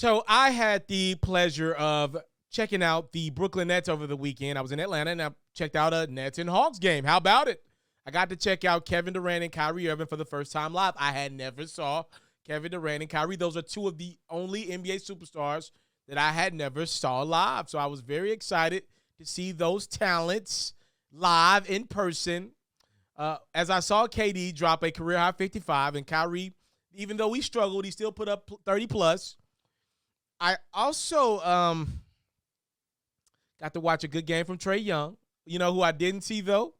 So I had the pleasure of checking out the Brooklyn Nets over the weekend. I was in Atlanta and I checked out a Nets and Hawks game. How about it? I got to check out Kevin Durant and Kyrie Irving for the first time live. I had never saw Kevin Durant and Kyrie. Those are two of the only NBA superstars that I had never saw live. So I was very excited to see those talents live in person. As I saw KD drop a career-high 55, and Kyrie, even though he struggled, he still put up 30+. I also got to watch a good game from Trae Young. You know who I didn't see, though,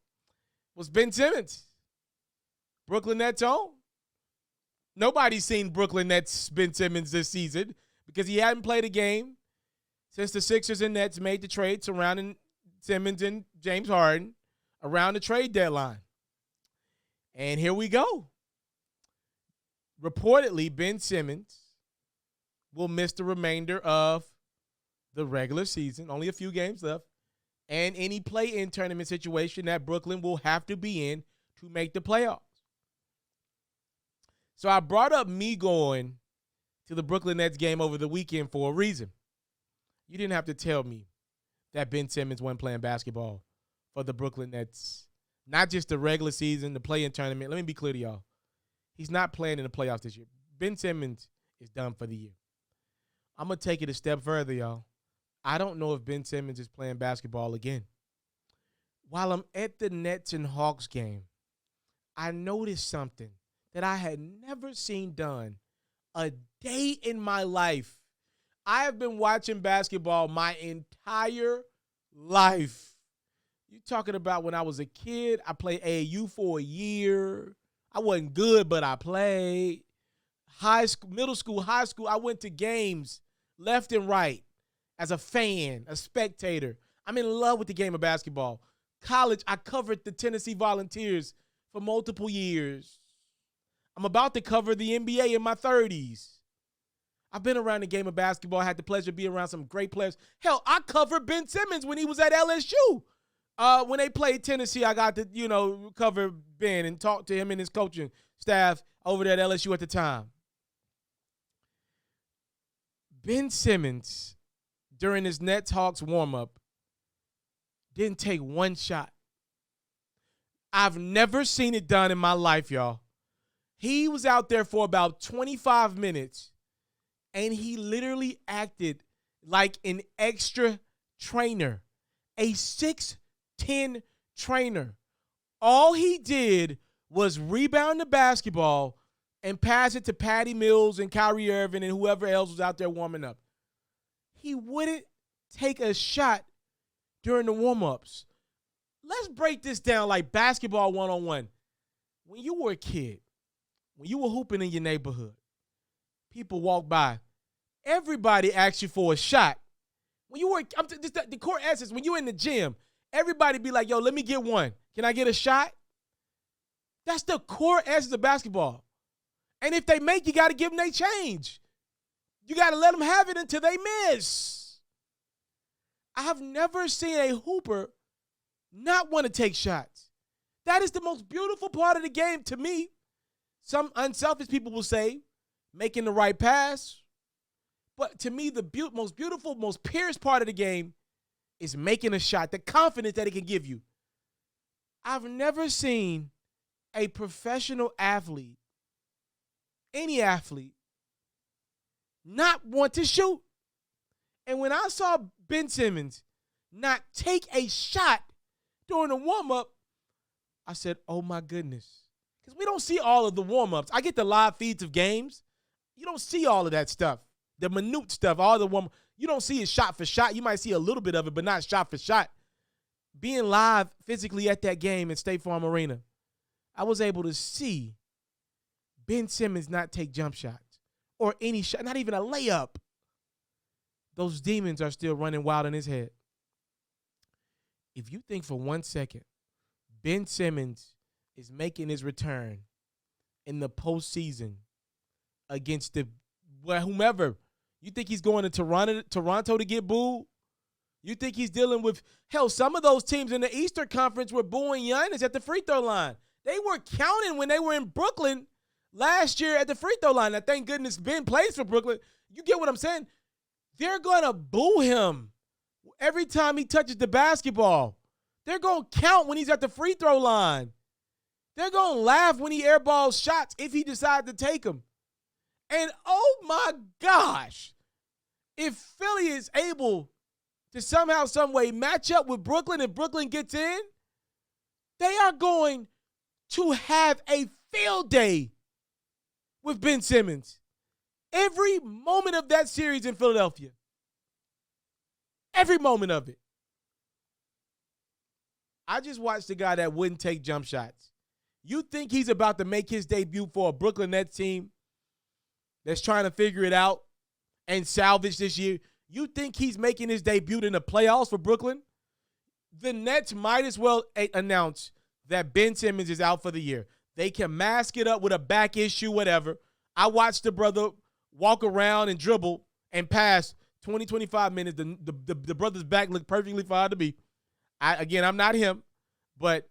was Ben Simmons. Brooklyn Nets own. Nobody's seen Brooklyn Nets Ben Simmons this season because he hadn't played a game since the Sixers and Nets made the trade surrounding Simmons and James Harden around the trade deadline. And here we go. Reportedly, Ben Simmons will miss the remainder of the regular season, only a few games left, and any play-in tournament situation that Brooklyn will have to be in to make the playoffs. So I brought up me going to the Brooklyn Nets game over the weekend for a reason. You didn't have to tell me that Ben Simmons wasn't playing basketball for the Brooklyn Nets. Not just the regular season, the play-in tournament. Let me be clear to y'all. He's not playing in the playoffs this year. Ben Simmons is done for the year. I'm going to take it a step further, y'all. I don't know if Ben Simmons is playing basketball again. While I'm at the Nets and Hawks game, I noticed something that I had never seen done a day in my life. I have been watching basketball my entire life. You talking about when I was a kid, I played AAU for a year. I wasn't good, but I played. High school, middle school, high school, I went to games left and right as a fan, a spectator. I'm in love with the game of basketball. College, I covered the Tennessee Volunteers for multiple years. I'm about to cover the NBA in my 30s. I've been around the game of basketball. I had the pleasure of being around some great players. Hell, I covered Ben Simmons when he was at LSU. When they played Tennessee, I got to, cover Ben and talk to him and his coaching staff over there at LSU at the time. Ben Simmons, during his Nets-Hawks warm-up, didn't take one shot. I've never seen it done in my life, y'all. He was out there for about 25 minutes, and he literally acted like an extra trainer, a 6'10" trainer. All he did was rebound the basketball and pass it to Patty Mills and Kyrie Irving and whoever else was out there warming up. He wouldn't take a shot during the warm-ups. Let's break this down like basketball one-on-one. When you were a kid, when you were hooping in your neighborhood, people walk by. Everybody asks you for a shot. When you were, the core essence, when you in the gym, everybody be like, yo, let me get one. Can I get a shot? That's the core essence of basketball. And if they make, you got to give them their change. You got to let them have it until they miss. I have never seen a hooper not want to take shots. That is the most beautiful part of the game to me. Some unselfish people will say making the right pass. But to me, the most beautiful, most purest part of the game is making a shot, the confidence that it can give you. I've never seen a professional athlete, any athlete, not want to shoot. And when I saw Ben Simmons not take a shot during the warm-up, I said, oh my goodness. Because we don't see all of the warm-ups. I get the live feeds of games. You don't see all of that stuff. The minute stuff, all the warm-up. You don't see it shot for shot. You might see a little bit of it, but not shot for shot. Being live physically at that game in State Farm Arena, I was able to see Ben Simmons not take jump shots or any shot, not even a layup. Those demons are still running wild in his head. If you think for 1 second Ben Simmons is making his return in the postseason against whomever, you think he's going to Toronto to get booed? You think he's dealing with, hell, some of those teams in the Eastern Conference were booing Giannis at the free throw line. They were counting when they were in Brooklyn last year at the free throw line. Now, thank goodness Ben plays for Brooklyn. You get what I'm saying? They're going to boo him every time he touches the basketball. They're going to count when he's at the free throw line. They're going to laugh when he airballs shots if he decides to take them. And oh my gosh, if Philly is able to somehow, some way match up with Brooklyn and Brooklyn gets in, they are going to have a field day with Ben Simmons. Every moment of that series in Philadelphia. Every moment of it. I just watched a guy that wouldn't take jump shots. You think he's about to make his debut for a Brooklyn Nets team that's trying to figure it out and salvage this year? You think he's making his debut in the playoffs for Brooklyn? The Nets might as well announce that Ben Simmons is out for the year. They can mask it up with a back issue, whatever. I watched the brother walk around and dribble and pass 20, 25 minutes. The brother's back looked perfectly fine to me. I'm not him, but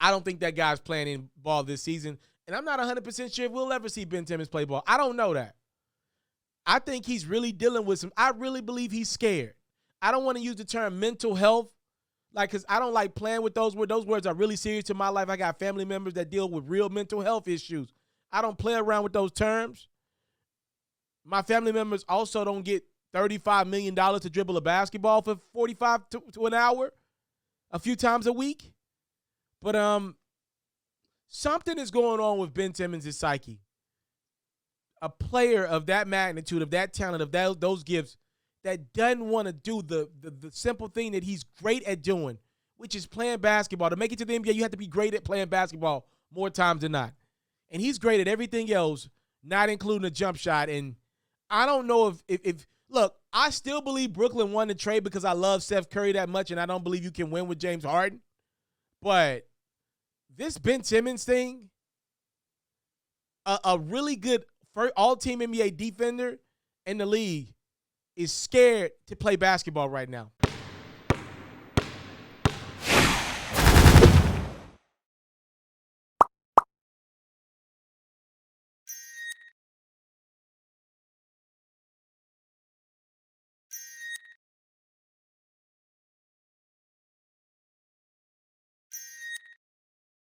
I don't think that guy's playing in ball this season. And I'm not 100% sure if we'll ever see Ben Simmons play ball. I don't know that. I think he's really dealing with I really believe he's scared. I don't want to use the term mental health, because I don't like playing with those words. Those words are really serious to my life. I got family members that deal with real mental health issues. I don't play around with those terms. My family members also don't get $35 million to dribble a basketball for 45 to an hour a few times a week. But something is going on with Ben Simmons' psyche. A player of that magnitude, of that talent, of those gifts, that doesn't want to do the simple thing that he's great at doing, which is playing basketball. To make it to the NBA, you have to be great at playing basketball more times than not. And he's great at everything else, not including a jump shot. And I don't know if look, I still believe Brooklyn won the trade because I love Steph Curry that much, and I don't believe you can win with James Harden. But this Ben Simmons thing, a really good all-team NBA defender in the league, is scared to play basketball right now.